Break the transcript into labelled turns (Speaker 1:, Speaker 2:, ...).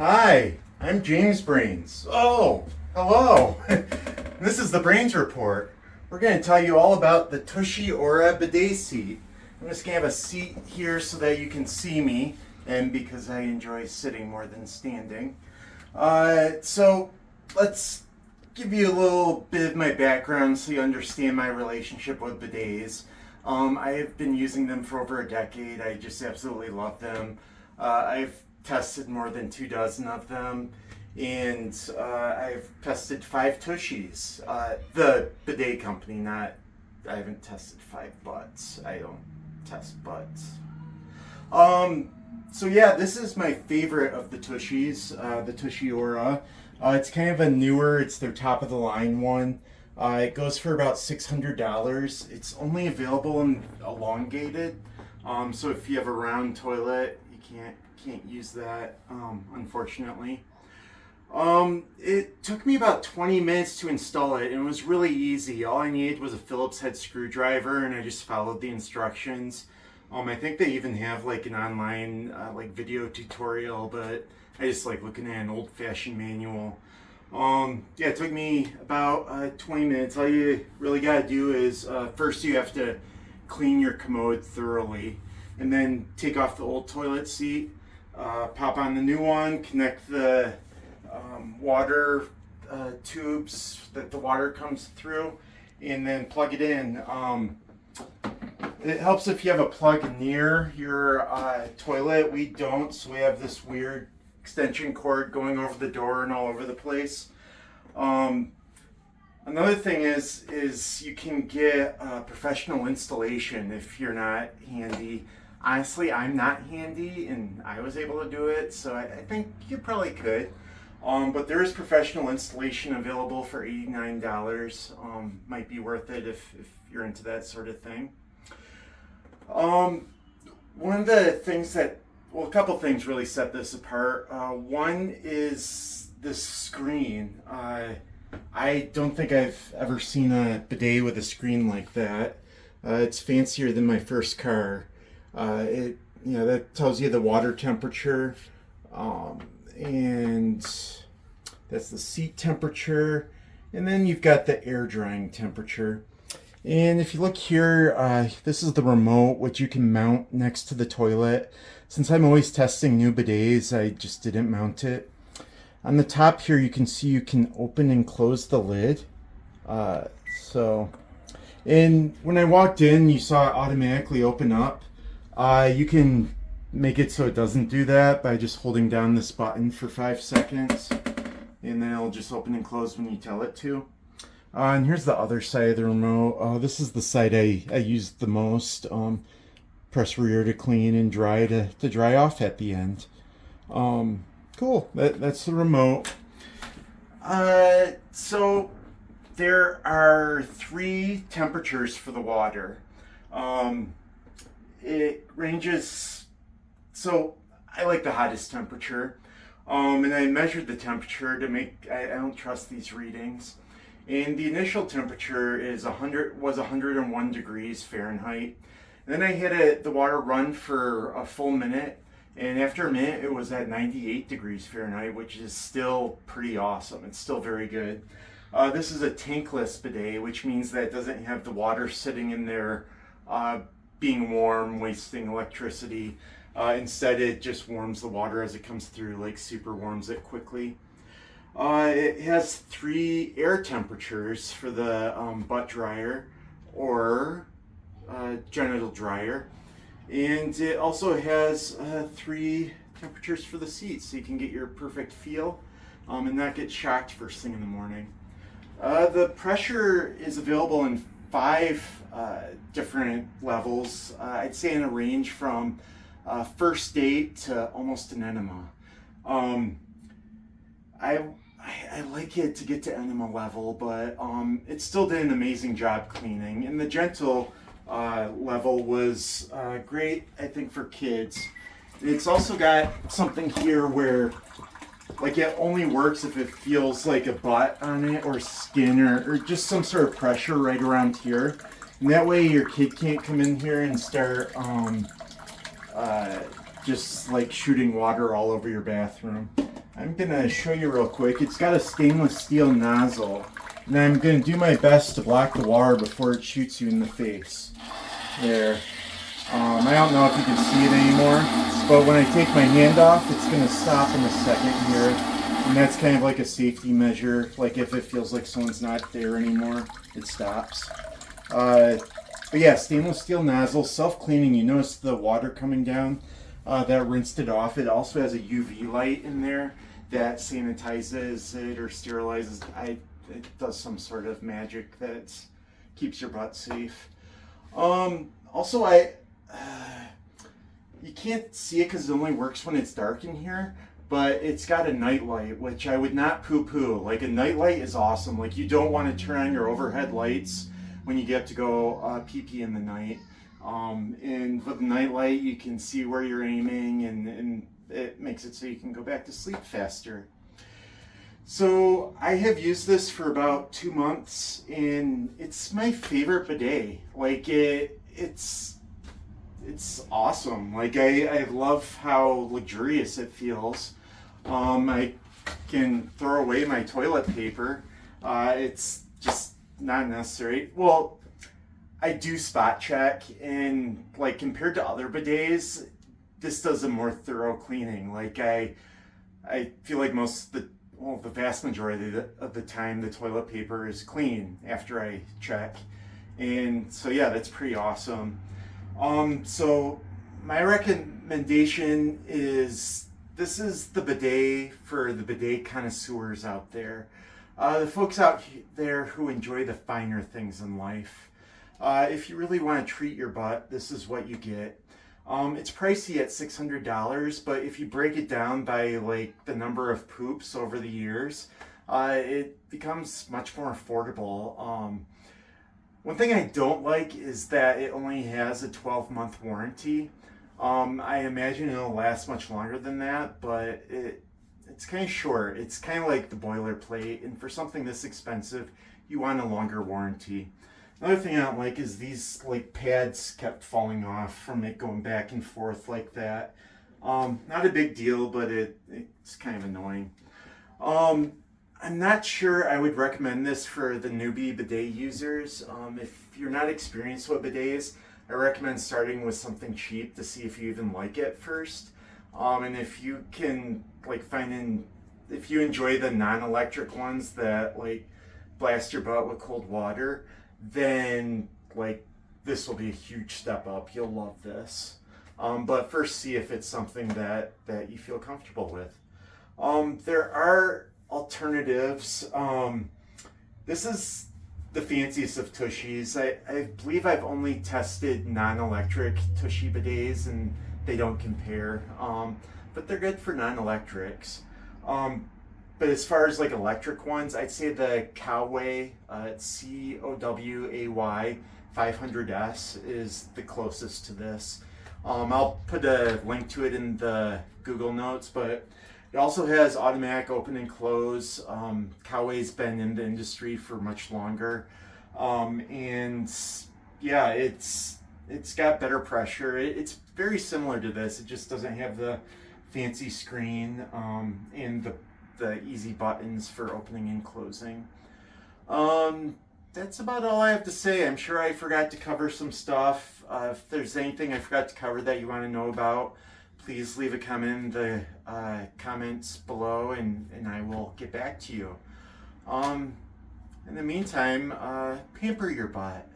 Speaker 1: Hi, I'm James Brains. Oh, hello. This is the Brains Report. We're going to tell you all about the Tushy Aura Bidet seat. I'm just going to have a seat here so that you can see me, and because I enjoy sitting more than standing. So let's give you a little bit of my background so you understand my relationship with bidets. I have been using them for over a decade. I just absolutely love them. I've tested more than 24 of them, and I've tested 5 Tushies. The bidet company, not, I haven't tested 5 butts. I don't test butts. So yeah, this is my favorite of the Tushies, the Tushy Aura. It's kind of a newer, it's their top of the line one. It goes for about $600. It's only available in elongated. So if you have a round toilet, you can't use that, unfortunately. It took me about 20 minutes to install it, and it was really easy. All I needed was a Phillips head screwdriver, and I just followed the instructions. I think they even have like an online like video tutorial, but I just like looking at an old-fashioned manual. Yeah, it took me about 20 minutes. All you really gotta do is first you have to clean your commode thoroughly, and then take off the old toilet seat, pop on the new one, connect the water tubes that the water comes through, and then plug it in. It helps if you have a plug near your toilet. We don't, so we have this weird extension cord going over the door and all over the place. Another thing is you can get professional installation if you're not handy. Honestly, I'm not handy, and I was able to do it, so I think you probably could. But there is professional installation available for $89. Might be worth it if you're into that sort of thing. One of the things well, a couple things really set this apart. One is the screen. I don't think I've ever seen a bidet with a screen like that. It's fancier than my first car. That tells you the water temperature, and that's the seat temperature, and then you've got the air drying temperature. And if you look here, this is the remote, which you can mount next to the toilet. Since I'm always testing new bidets, I just didn't mount it. On the top here, you can see you can open and close the lid. And when I walked in, you saw it automatically open up. You can make it so it doesn't do that by just holding down this button for 5 seconds, and then it'll just open and close when you tell it to. And here's the other side of the remote. This is the side I used the most. Press rear to clean and dry to dry off at the end. Cool. That's the remote. So there are 3 temperatures for the water. It ranges. So I like the hottest temperature. And I measured the temperature to make. I don't trust these readings. And the initial temperature was 101 degrees Fahrenheit. And then I had the water run for a full minute, and after a minute it was at 98 degrees Fahrenheit, which is still pretty awesome. It's still very good. This is a tankless bidet, which means that it doesn't have the water sitting in there being warm, wasting electricity. Instead, it just warms the water as it comes through, like super warms it quickly. It has 3 air temperatures for the butt dryer or genital dryer, and it also has 3 temperatures for the seat, so you can get your perfect feel and not get shocked first thing in the morning. The pressure is available in 5 different levels. I'd say in a range from first date to almost an enema. I like it to get to enema level, but it still did an amazing job cleaning. And the gentle level was great, I think, for kids. It's also got something here where, like, it only works if it feels like a butt on it or skin or just some sort of pressure right around here. And that way your kid can't come in here and start just like shooting water all over your bathroom. I'm gonna show you real quick. It's got a stainless steel nozzle, and I'm gonna do my best to block the water before it shoots you in the face. There. I don't know if you can see it anymore, but when I take my hand off, it's gonna stop in a second here, and that's kind of like a safety measure. Like if it feels like someone's not there anymore, it stops. But yeah, stainless steel nozzle, self-cleaning. You notice the water coming down. That rinsed it off. It also has a UV light in there that sanitizes it or sterilizes. It does some sort of magic that keeps your butt safe. Also, you can't see it because it only works when it's dark in here, but it's got a night light, which I would not poo-poo. Like, a night light is awesome. Like, you don't want to turn on your overhead lights when you get to go pee-pee in the night. And with the night light, you can see where you're aiming, and it makes it so you can go back to sleep faster. So I have used this for about 2 months, and it's my favorite bidet. Like, it's awesome. Like, I love how luxurious it feels. I can throw away my toilet paper. It's just not necessary. Well, I do spot check, and like compared to other bidets, this does a more thorough cleaning. Like I feel like the vast majority of the time the toilet paper is clean after I check. And so yeah, that's pretty awesome. So my recommendation is, this is the bidet for the bidet connoisseurs out there. The folks out there who enjoy the finer things in life. If you really want to treat your butt, this is what you get. It's pricey at $600, but if you break it down by like the number of poops over the years, it becomes much more affordable. One thing I don't like is that it only has a 12-month warranty. I imagine it'll last much longer than that, but it's kind of short. It's kind of like the boilerplate, and for something this expensive, you want a longer warranty. Another thing I don't like is these like pads kept falling off from it going back and forth like that. Not a big deal, but it's kind of annoying. I'm not sure I would recommend this for the newbie bidet users. If you're not experienced with bidets, I recommend starting with something cheap to see if you even like it first. And if you can like if you enjoy the non-electric ones that like blast your butt with cold water, then like this will be a huge step up. You'll love this. But first see if it's something that you feel comfortable with. There are alternatives. This is the fanciest of Tushies. I believe I've only tested non-electric Tushy bidets, and they don't compare. But they're good for non-electrics. But as far as like electric ones, I'd say the Coway, COWAY 500S is the closest to this. I'll put a link to it in the Google Notes, but it also has automatic open and close. Coway's been in the industry for much longer. And yeah, it's got better pressure. It's very similar to this. It just doesn't have the fancy screen and the easy buttons for opening and closing. That's about all I have to say. I'm sure I forgot to cover some stuff. If there's anything I forgot to cover that you want to know about, please leave a comment in the comments below, and I will get back to you. In the meantime, pamper your butt.